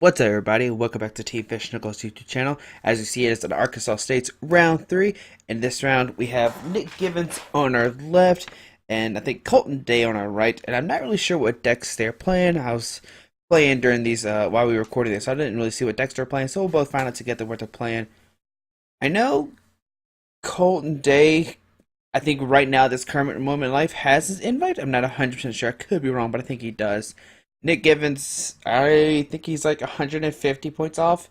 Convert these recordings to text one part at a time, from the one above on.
What's up, everybody? Welcome back to Team Fish Nichols YouTube channel. As you see, it is an Arkansas State's round 3. In this round, we have Nick Givens on our left, and I think Kolton Day on our right. And I'm not really sure what decks they're playing. I was playing during these while we were recording this, so I didn't really see what decks they're playing. So we'll both find out together what they're playing. I know Kolton Day. I think right now, this current moment in life, has his invite. I'm not 100% sure. I could be wrong, but I think he does. Nick Givens, I think he's like 150 points off.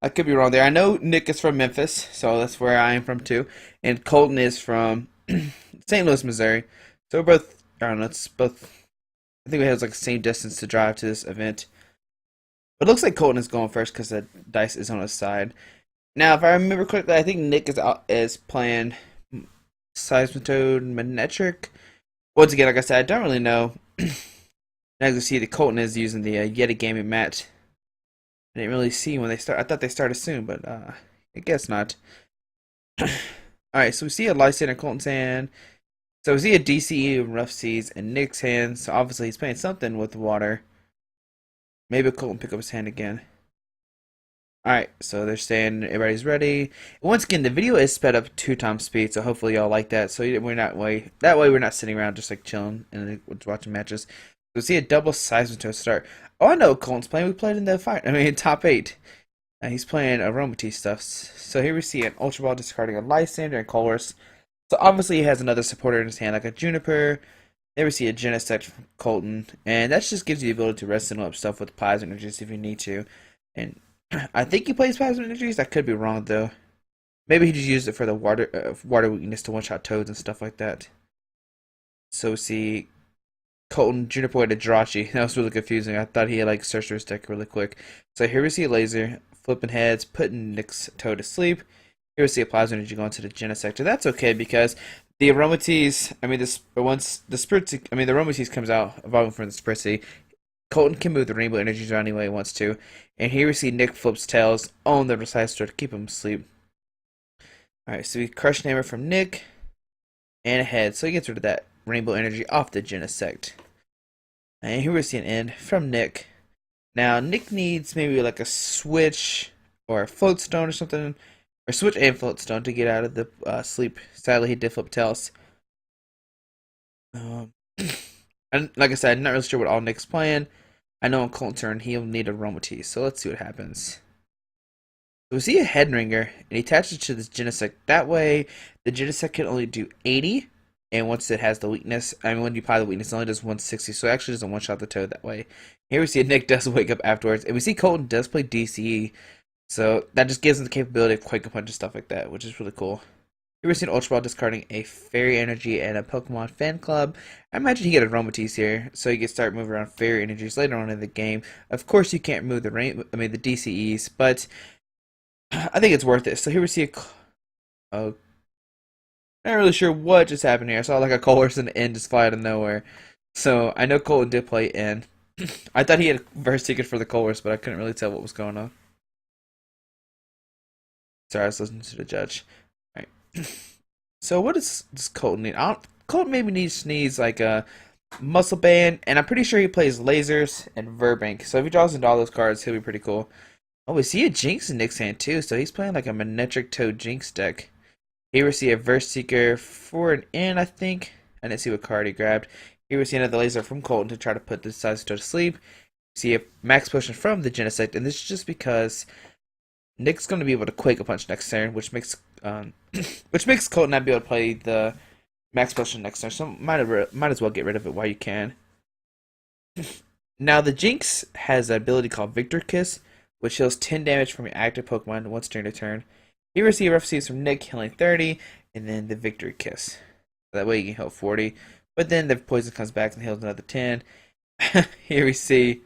I could be wrong there. I know Nick is from Memphis, so that's where I am from too. And Colton is from St. Louis, Missouri. So we're both, I don't know, it's both, I think we have like the same distance to drive to this event. But it looks like Colton is going first because the dice is on his side. Now, if I remember correctly, I think Nick is playing Seismitoad, Manectric. Once again, like I said, I don't really know. As you can see, the Kolton is using the Yeti gaming mat. I didn't really see when they start. I thought they started soon, but I guess not. Alright, so we see a Lysander in Kolton's hand. So we see a DCE in Rough Seas in Nick's hand. So obviously he's playing something with water. Maybe Kolton pick up his hand again. Alright, so they're saying everybody's ready. Once again, the video is sped up 2x speed, so hopefully y'all like that. So we're not that way we're not sitting around just like chilling and watching matches. So we see a double Seismitoad start. Oh, I know what Colton's playing. We played in the fight. I mean, top 8. He's playing Aromatisse stuff. So here we see an Ultra Ball discarding a Lysander and Colress. So obviously he has another supporter in his hand, like a Juniper. There we see a Genesect from Kolton, and that just gives you the ability to rescue up stuff with Plasma Energies if you need to. And I think he plays Plasma Energies. I could be wrong though. Maybe he just used it for the water weakness to one-shot toads and stuff like that. So we see Kolton, Juniper with a Jirachi. That was really confusing. I thought he had like searched his deck really quick. So here we see a laser, flipping heads, putting Nick's toe to sleep. Here we see a Plasma Energy going to the Genesect. That's okay because the Aromatisse, I mean, the Aromatisse comes out, evolving from the Spritzy. Kolton can move the Rainbow Energies around any way he wants to. And here we see Nick flips tails on the Recitor to keep him asleep. Alright, so we Crush Hammer from Nick. And a head, so he gets rid of that Rainbow Energy off the Genesect. And here we see an end from Nick. Now, Nick needs maybe like a switch or a float stone or something. Or switch and float stone to get out of the sleep. Sadly, he did flip tails. And like I said, I'm not really sure what all Nick's playing. I know on Kolton's turn, he'll need a Aromatisse. So let's see what happens. So we see a head ringer, and he attaches it to this Genesect. That way, the Genesect can only do 80. And once it has the weakness, I mean, when you apply the weakness, it only does 160, so it actually doesn't one-shot the toad that way. Here we see Nick does wake up afterwards, and we see Kolton does play DCE, so that just gives him the capability of Quake a Punch and stuff like that, which is really cool. Here we see an Ultra Ball discarding a Fairy Energy and a Pokemon Fan Club. I imagine he get a Aromatisse here, so you can start moving around Fairy Energies later on in the game. Of course, you can't move the DCEs, but I think it's worth it. So here we see a not really sure what just happened here. I saw like a Colress and N just fly out of nowhere. So I know Kolton did play N. I thought he had a verse ticket for the Colress, but I couldn't really tell what was going on. Sorry, I was listening to the judge. Alright. So what does Kolton need? Kolton maybe needs like a muscle band, and I'm pretty sure he plays lasers and Verbank. So if he draws into all those cards, he'll be pretty cool. Oh, we see a Jinx in Nick's hand too, so he's playing like a Manectric Toad Jinx deck. Here we see a Verse Seeker for an in, I think. I didn't see what card he grabbed. Here we see another laser from Kolton to try to put the Seismitoad to sleep. See a Max Potion from the Genesect, and this is just because Nick's going to be able to Quake a Punch next turn, which makes Kolton not be able to play the Max Potion next turn. So might as well get rid of it while you can. Now the Jinx has an ability called Victor Kiss, which heals 10 damage from your active Pokemon once during a turn. Here we see Rough Seas from Nick, healing 30, and then the Victory Kiss. That way you can heal 40. But then the poison comes back and heals another 10. Here we see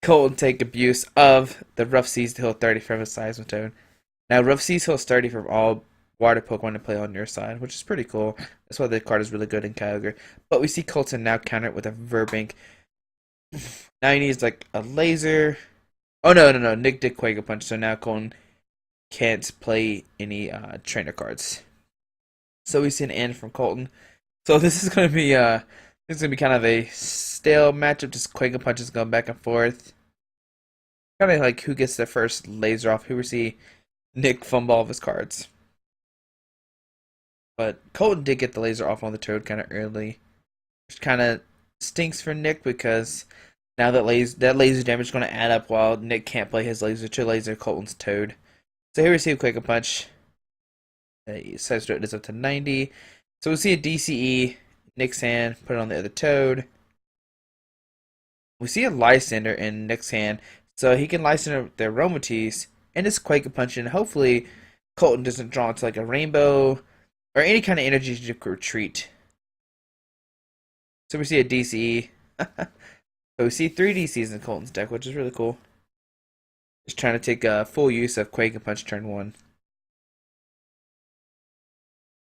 Kolton take abuse of the Rough Seas to heal 30 from his Seismitoad. Now Rough Seas heals 30 from all water Pokemon to play on your side, which is pretty cool. That's why the card is really good in Kyogre. But we see Kolton now counter it with a Verbank. Now he needs like a laser. Oh no, Nick did Quake a Punch, so now Kolton can't play any trainer cards. So we see an end from Kolton. So this is gonna be kind of a stale matchup, just Quake and punches going back and forth. Kind of like who gets the first laser off. Who we see Nick fumble all of his cards. But Kolton did get the laser off on the Toad kind of early. Which kind of stinks for Nick because now that laser damage is going to add up while Nick can't play his laser to laser Colton's Toad. So here we see a Quake Punch. Seismitoad is up to 90. So we'll see a DCE, Nick's hand, put it on the other Toad. We see a Lysander in Nick's hand, so he can Lysander the Aromatisse and just Quake Punch, and hopefully Kolton doesn't draw into like a rainbow or any kind of energy to retreat. So we see a DCE. So we see 3 DCs in Kolton's deck, which is really cool. Just trying to take full use of Quake and Punch turn 1.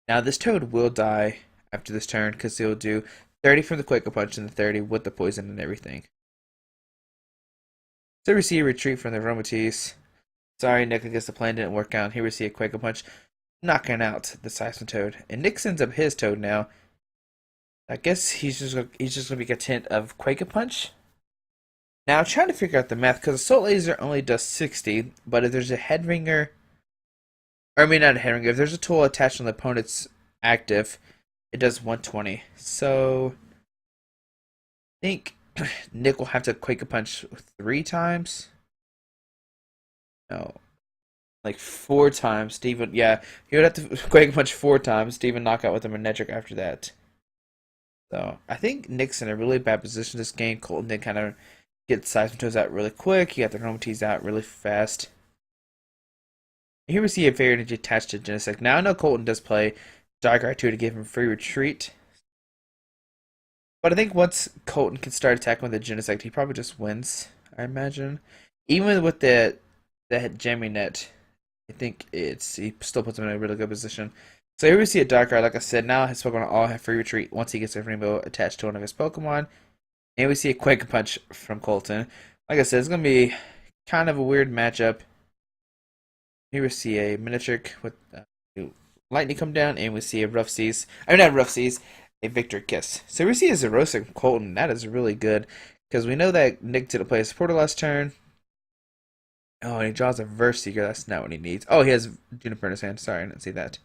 Now this Toad will die after this turn because he'll do 30 from the Quake and Punch and the 30 with the poison and everything. So we see a retreat from the Aromatisse. Sorry, Nick, I guess the plan didn't work out. Here we see a Quake and Punch knocking out the Seismitoad. And Nick sends up his Toad now. I guess he's just gonna be content of Quake and Punch. Now I'm trying to figure out the math because Assault Laser only does 60, but if there's a head ringer, or I mean not a head ringer, if there's a tool attached on the opponent's active, it does 120. So I think Nick will have to Quake a Punch 3 times. No, like 4 times. Steven, yeah, he would have to Quake a Punch 4 times. Steven knockout with a Manectric after that. So I think Nick's in a really bad position this game. Kolton did kind of get the Seismitoads out really quick. He got the Aromatisse out really fast. Here we see a Fairy Energy attached to Genesect. Now I know Kolton does play Darkrai 2 to give him free retreat. But I think once Kolton can start attacking with the Genesect, he probably just wins, I imagine. Even with the Jamming Net, I think he still puts him in a really good position. So here we see a Darkrai, like I said, now his Pokemon all have free retreat once he gets a Rainbow attached to one of his Pokemon. And we see a Quake Punch from Kolton. Like I said, it's going to be kind of a weird matchup. Here we see a Manectric with Lightning come down, and we see a Rough Seas. I mean, not Rough Seas, a Victory Kiss. So we see a Xerosic from Kolton. That is really good, because we know that Nick didn't play a supporter last turn. Oh, and he draws a Verse Seeker. That's not what he needs. Oh, he has Juniper in his hand. Sorry, I didn't see that.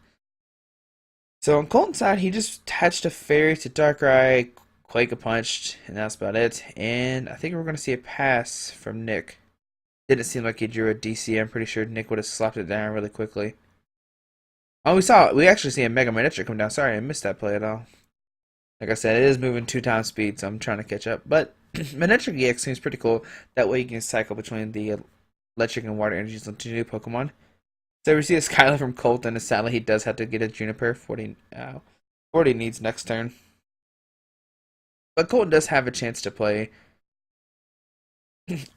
So on Kolton's side, he just attached a Fairy to Darkrai, Quake a Punched, and that's about it. And I think we're going to see a pass from Nick. Didn't seem like he drew a DC. I'm pretty sure Nick would have slapped it down really quickly. Oh, we actually see a Mega Manectric come down. Sorry, I missed that play at all. Like I said, it is moving 2 times speed, so I'm trying to catch up. But Manectric EX seems pretty cool. That way you can cycle between the electric and water energies on 2 new Pokemon. So we see a Skylar from Kolton, and sadly he does have to get a Juniper. 40 needs next turn. But Kolton does have a chance to play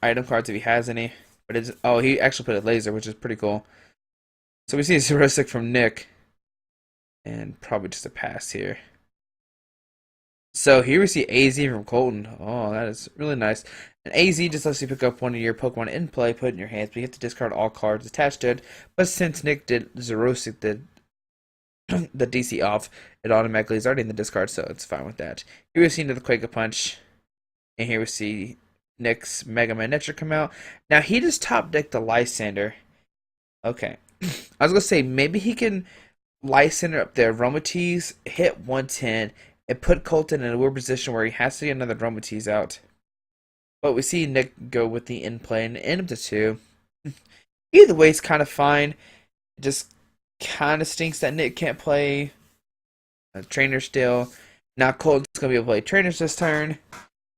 item cards if he has any. But he actually put a laser, which is pretty cool. So we see a Xerosic from Nick. And probably just a pass here. So here we see AZ from Kolton. Oh, that is really nice. And AZ just lets you pick up one of your Pokemon in play, put it in your hands, but you have to discard all cards attached to it. But since Nick did Xerosic the DC off, it automatically is already in the discard, so it's fine with that. Here we see another Quake Punch. And here we see Nick's Mega Manectric come out. Now he just top decked the Lysander. Okay. I was gonna say maybe he can Lysander up there, Aromatisse, hit 110, and put Kolton in a weird position where he has to get another Aromatisse out. But we see Nick go with the in play and end up to 2. Either way, it's kind of fine. It just kind of stinks that Nick can't play a trainer still. Now Kolton's gonna be able to play trainers this turn.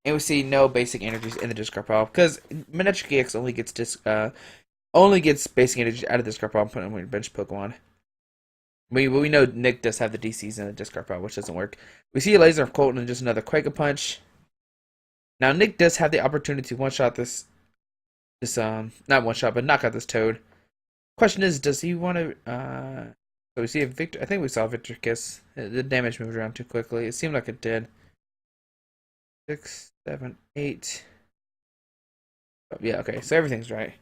And we see no basic energies in the discard pile because Manectric EX only gets basic energies out of the discard pile and put them on your bench Pokemon. We know Nick does have the DCs in the discard pile, which doesn't work. We see a laser of Kolton and just another Quake Punch. Now Nick does have the opportunity to one-shot this not one-shot, but knock out this Toad. Question is, does he want to? So we see a Victor. I think we saw a Victor Kiss. The damage moved around too quickly. It seemed like it did. 6, 7, 8. Oh, yeah, okay, so everything's right.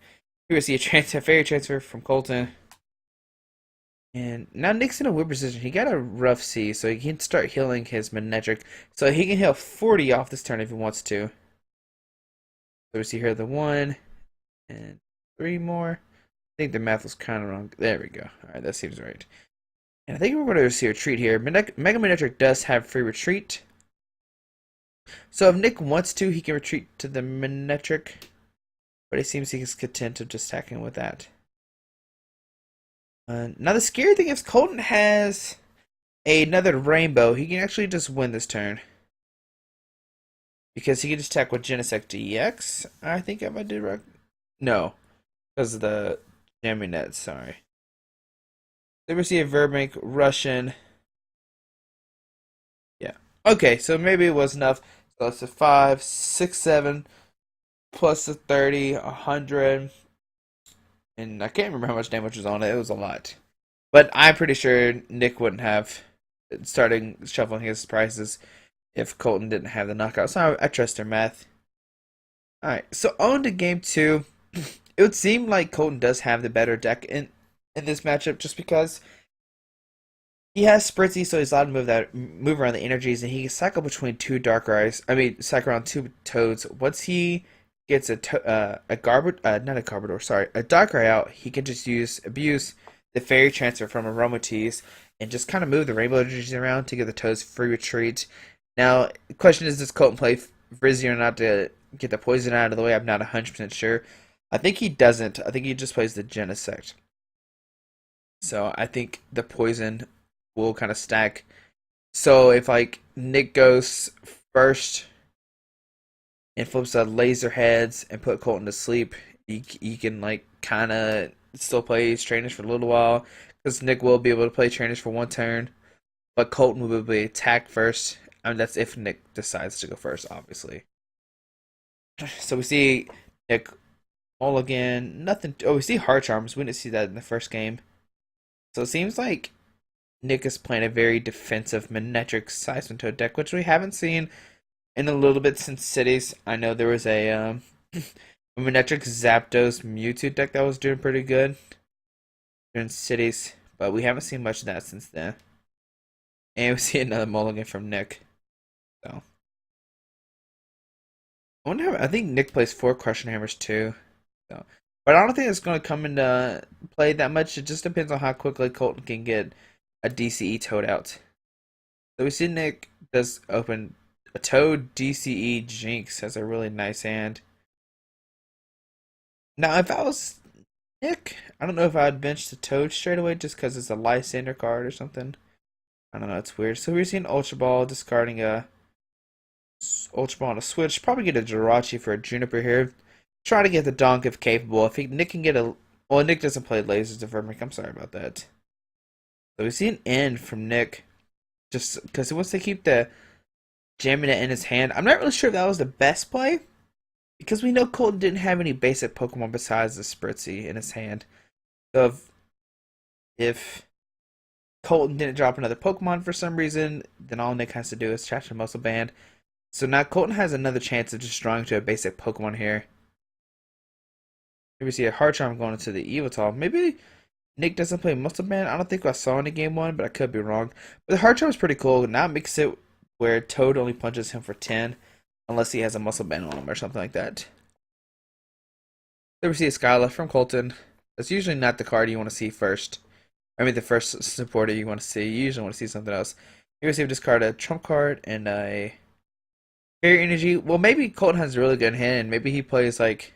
Here we see a Fairy Transfer from Kolton. And now Nick's in a weird position. He got a Rough Sea, so he can start healing his Manectric. So he can heal 40 off this turn if he wants to. So we see here the 1, And 3 more. I think the math was kind of wrong. There we go. Alright, that seems right. And I think we're going to see a retreat here. Mega Manectric does have free retreat. So if Nick wants to, he can retreat to the Manectric. But it seems he's content of just attacking with that. Now the scary thing is Kolton has another rainbow. He can actually just win this turn. Because he can just attack with Genesect DX. I think if I did right. No. Because of the jamming net, sorry. Then we see a Verbank Russian. Yeah. Okay, so maybe it was enough. So it's a 5, 6, 7, plus a 30, 100. And I can't remember how much damage was on it. It was a lot. But I'm pretty sure Nick wouldn't have starting shuffling his prices if Kolton didn't have the knockout. So I trust their math. Alright, so on to game 2. It would seem like Kolton does have the better deck in this matchup just because he has Spritzy, so he's allowed to move around the energies, and he can cycle between 2 Darkrai's. I mean, cycle around 2 Toads. Once he gets a not a Garbodor, sorry, a Darkrai out, he can just abuse the Fairy Transfer from Aromatisse and just kind of move the Rainbow energies around to give the Toads free retreat. Now, the question is, does Kolton play Frizzy or not to get the poison out of the way? I'm not 100% sure. I think he doesn't. I think he just plays the Genesect. So I think the poison will kind of stack. So if like Nick goes first and flips a laser heads and put Kolton to sleep, you can like kind of still play trainers for a little while because Nick will be able to play trainers for 1 turn, but Kolton will be attacked first. I mean, that's if Nick decides to go first, obviously. So we see Nick Mulligan, nothing. Oh, we see Heart Charms. We didn't see that in the first game. So it seems like Nick is playing a very defensive Manectric Seismitoad deck, which we haven't seen in a little bit since Cities. I know there was a Manectric Zapdos Mewtwo deck that was doing pretty good during Cities, but we haven't seen much of that since then. And we see another mulligan from Nick. So I think Nick plays 4 Crushing Hammers too. So, but I don't think it's going to come into play that much. It just depends on how quickly Kolton can get a DCE Toad out. So we see Nick does open a Toad DCE Jinx, has a really nice hand. Now, if I was Nick, I don't know if I'd bench the Toad straight away just because it's a Lysander card or something. I don't know, it's weird. So we're seeing Ultra Ball, discarding a Ultra Ball on a switch. Probably get a Jirachi for a Juniper here. Try to get the Donk if capable. If Nick can get a... Well, Nick doesn't play lasers of Vermic. I'm sorry about that. So we see an end from Nick. Just because he wants to keep the jamming it in his hand. I'm not really sure if that was the best play. Because we know Kolton didn't have any basic Pokemon besides the Spritzy in his hand. So if Kolton didn't drop another Pokemon for some reason, then all Nick has to do is attach a Muscle Band. So now Kolton has another chance of just drawing to a basic Pokemon here. Here we see a Heart Charm going into the Evital. Maybe Nick doesn't play Muscle Band. I don't think I saw it in game 1, but I could be wrong. But the Heart Charm is pretty cool. Now it makes it where Toad only punches him for 10. Unless he has a Muscle Band on him or something like that. There we see a Skyla from Kolton. That's usually not the card you want to see first. I mean, the first supporter you want to see. You usually want to see something else. Here we see him discard a Trump card and a Fairy Energy. Well, maybe Kolton has a really good hand, and maybe he plays like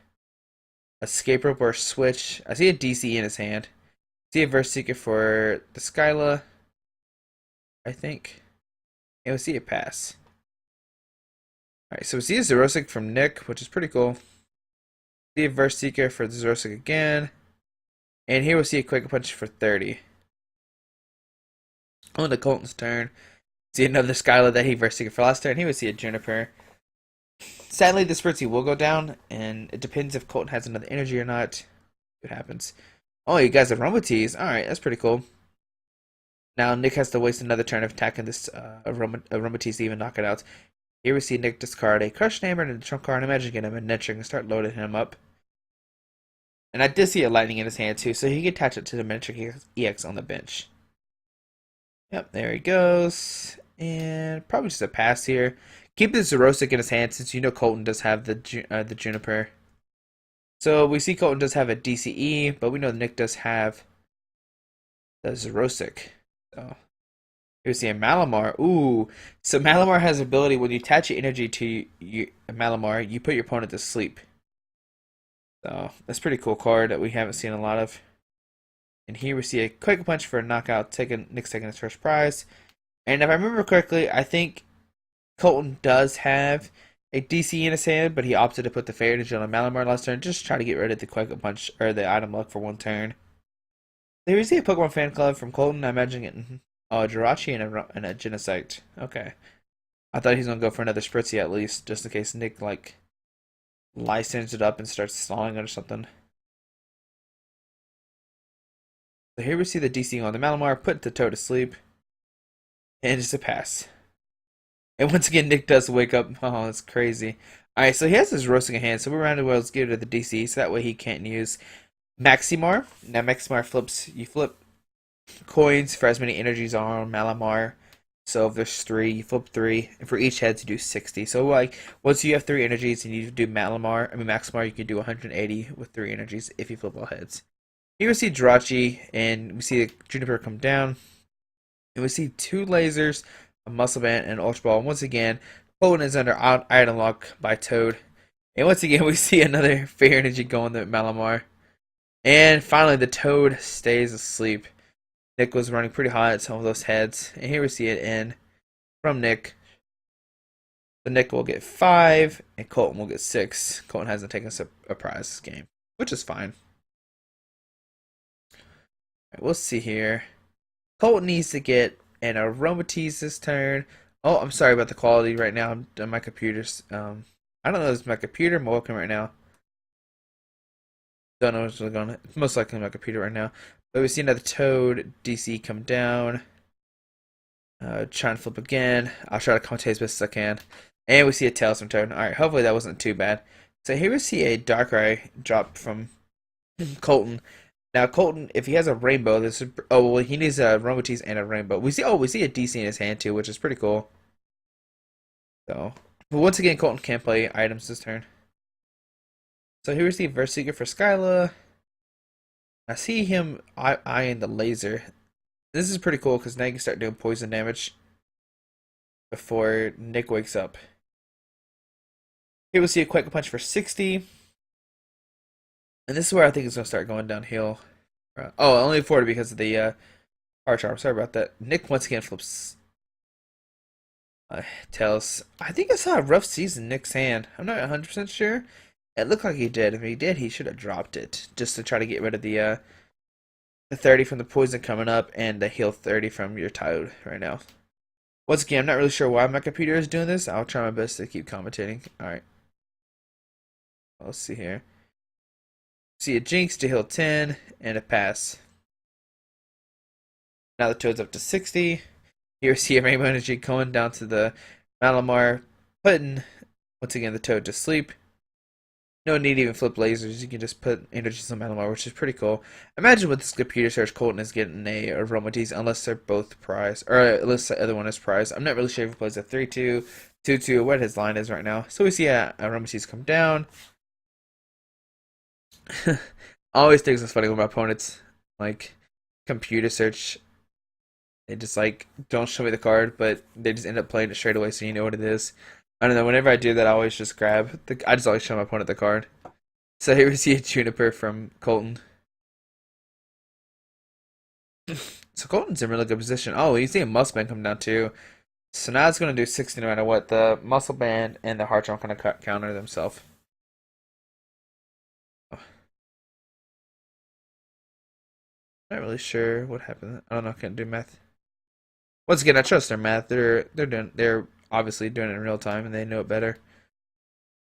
a Escape Rope or a Switch. I see a DC in his hand. I see a Verse Seeker for the Skyla, I think. And we see a pass. Alright, so we see a Zerosic from Nick, which is pretty cool. See a Verse Seeker for the Zerosic again. And here we'll see a Quick Punch for 30. On the Kolton's turn. See another Skyla that he Verse Seeker for last turn. Here we see a Juniper. Sadly, the Spritzy will go down, and it depends if Kolton has another energy or not. What happens? Oh, you guys have Aromatisse. Alright, that's pretty cool. Now Nick has to waste another turn of attacking this Aromatisse to even knock it out. Here we see Nick discard a Crush Hammer and a Trump card. Imagine getting him a Manectric and start loading him up. And I did see a Lightning in his hand too, so he can attach it to the Manectric EX on the bench. Yep, there he goes. And probably just a pass here. Keep the Zerosic in his hand since you know Kolton does have the Juniper. So we see Kolton does have a DCE, but we know Nick does have the Xerosic. So here we see a Malamar. Ooh, so Malamar has the ability when you attach your energy to Malamar, you put your opponent to sleep. So that's a pretty cool card that we haven't seen a lot of. And here we see a Quick Punch for a knockout, Nick's taking his first prize. And if I remember correctly, I think Kolton does have a DC in his hand, but he opted to put the Fairy Energy on a Malamar last turn, just to try to get rid of the Quick Punch or the item luck for one turn. There we see a Pokemon fan club from Kolton. I imagine getting Jirachi and a Genesect. Okay. I thought he was gonna go for another Spritzy at least, just in case Nick like licensed it up and starts stalling it or something. So here we see the DC on the Malamar, put the Toad to sleep, and it's a pass. And once again, Nick does wake up. Oh, that's crazy. Alright, so he has his roasting in hand, so we're around to let's give it to the DC, so that way he can't use Maximar. Now Maximar flips, you flip coins for as many energies on Malamar. So if there's 3, you flip 3, and for each head to do 60. So like once you have 3 energies and you do Maximar, you can do 180 with 3 energies if you flip all heads. Here we see Jirachi, and we see the Juniper come down, and we see 2 lasers, a Muscle Band, and an Ultra Ball. And once again, Kolton is under item lock by Toad. And once again, we see another Fairy Energy going to Malamar. And finally, the Toad stays asleep. Nick was running pretty hot at some of those heads. And here we see it in from Nick. So Nick will get 5, and Kolton will get 6. Kolton hasn't taken a prize this game, which is fine. Alright, we'll see here. Kolton needs to get an Aromatisse this turn. Oh, I'm sorry about the quality right now on my computers. I don't know if it's my computer. I'm working right now. Don't know what's going on. It's most likely my computer right now. But we see another Toad DC come down. Trying to flip again. I'll try to commentate as best as I can. And we see a Tails from Toad. Alright, hopefully that wasn't too bad. So here we see a Darkrai drop from Kolton. Now Kolton, if he has a rainbow, this is well he needs a Aromatisse and a rainbow. We see a DC in his hand too, which is pretty cool. So, but once again, Kolton can't play items this turn. So here we see Verseeker for Skyla. I see him eyeing the laser. This is pretty cool because now you can start doing poison damage before Nick wakes up. Here we'll see a Quick Punch for 60. And this is where I think it's going to start going downhill. Oh, only 40 because of the Heart Charm. Sorry about that. Nick once again flips Tails. I think I saw a rough season in Nick's hand. I'm not 100% sure. It looked like he did. If he did, he should have dropped it. Just to try to get rid of the 30 from the poison coming up and the heal 30 from your Toad right now. Once again, I'm not really sure why my computer is doing this. I'll try my best to keep commentating. Alright. Let's see here. See a Jinx to heal 10 and a pass. Now the Toad's up to 60. Here we see a Rainbow Energy going down to the Malamar, putting once again the Toad to sleep. No need to even flip lasers. You can just put energies on Malamar, which is pretty cool. Imagine with this computer search, Kolton is getting a Aromatisse unless they're both prize, or unless the other one is prize. I'm not really sure if he plays a 3-2, 2-2, what his line is right now. So we see a Aromatisse come down. I always think it's funny when my opponents like computer search. They just like don't show me the card, but they just end up playing it straight away, so you know what it is. I don't know. Whenever I do that, I always just grab I just always show my opponent the card. So here we see a Juniper from Kolton. So Colton's in really good position. Oh, you see a Muscle Band come down too. So now it's gonna do 60 no matter what. The Muscle Band and the Heart Charm kind of counter themselves. Not really sure what happened. I don't know. I can't do math. Once again, I trust their math. They're obviously doing it in real time and they know it better.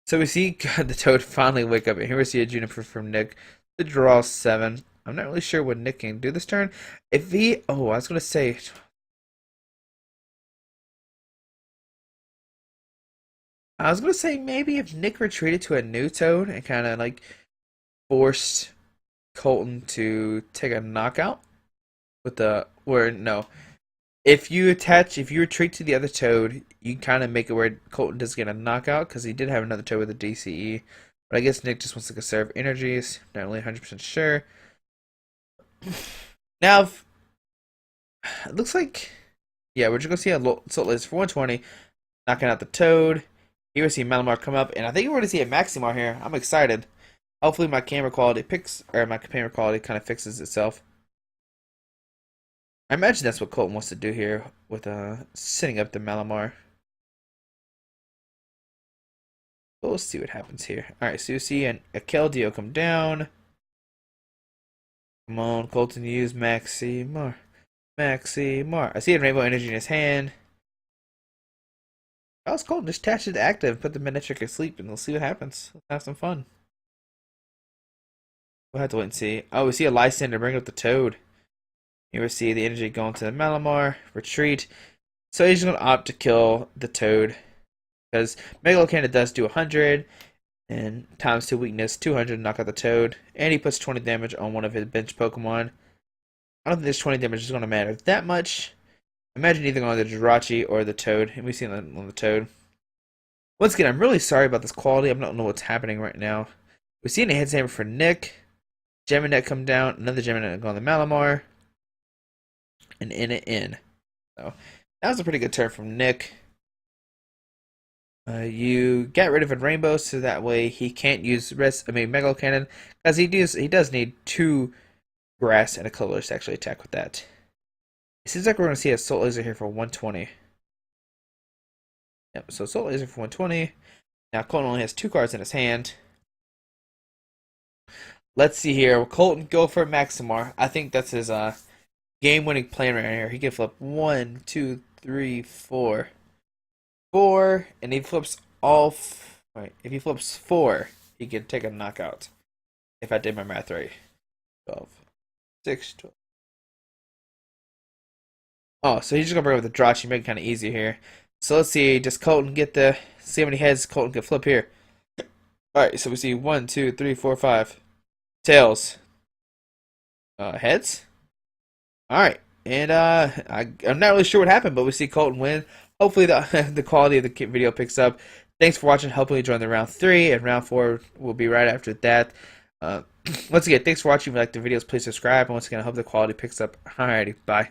So we see the Toad finally wake up, and here we see a Juniper from Nick to draw 7. I'm not really sure what Nick can do this turn. If he, I was gonna say, maybe if Nick retreated to a new Toad and kind of like forced Kolton to take a knockout with the, or no, if you retreat to the other Toad, you kind of make it where Kolton does get a knockout because he did have another Toad with a DCE. But I guess Nick just wants to conserve energies. Not really 100% sure. Now, it looks like, yeah, we're just going to see a Soul Laser for 120, knocking out the Toad. Here we see Malamar come up, and I think we're going to see a Maximar here. I'm excited. Hopefully my camera quality kind of fixes itself. I imagine that's what Kolton wants to do here with setting up the Malamar. But we'll see what happens here. Alright, so you see a Keldeo come down. Come on, Kolton, use Maximar. Maximar. I see a Rainbow Energy in his hand. Oh, it's Kolton. Just attach it to active, put the Manectric asleep, and we'll see what happens. Let's have some fun. We'll have to wait and see. Oh, we see a Lysander bring up the Toad. Here we see the energy going to the Malamar. Retreat. So he's going to opt to kill the Toad. Because Megalocannon does do 100. And times 2 weakness, 200 to knock out the Toad. And he puts 20 damage on one of his bench Pokemon. I don't think this 20 damage is going to matter that much. Imagine either on the Jirachi or the Toad. And we see it on the Toad. Once again, I'm really sorry about this quality. I don't know what's happening right now. We see a Head Hammer for Nick. Geminet come down. Another Geminet go on the Malamar. And in. So that was a pretty good turn from Nick. You get rid of a Rainbow so that way he can't use Megalo Cannon, because he does need 2 grass and a colorless to actually attack with that. It seems like we're going to see a Soul Laser here for 120. Yep, so Soul Laser for 120. Now Kolton only has 2 cards in his hand. Let's see here. Will Kolton go for Maximar? I think that's his game-winning plan right here. He can flip 1, 2, 3, 4. 4, and he flips all. If he flips 4, he can take a knockout. If I did my math right. 12, 6, 12. Oh, so he's just gonna bring up the Jirachi, make it kind of easy here. So let's see. Does Kolton see how many heads Kolton can flip here? All right, so we see 1, 2, 3, 4, 5 tails. Heads. All right, and I'm not really sure what happened, but we see Kolton win. Hopefully the quality of the video picks up. Thanks for watching. Hopefully you join the round 3, and round 4 will be right after that. Once again, thanks for watching. If you like the videos, please subscribe. And once again, I hope the quality picks up. Alrighty, bye.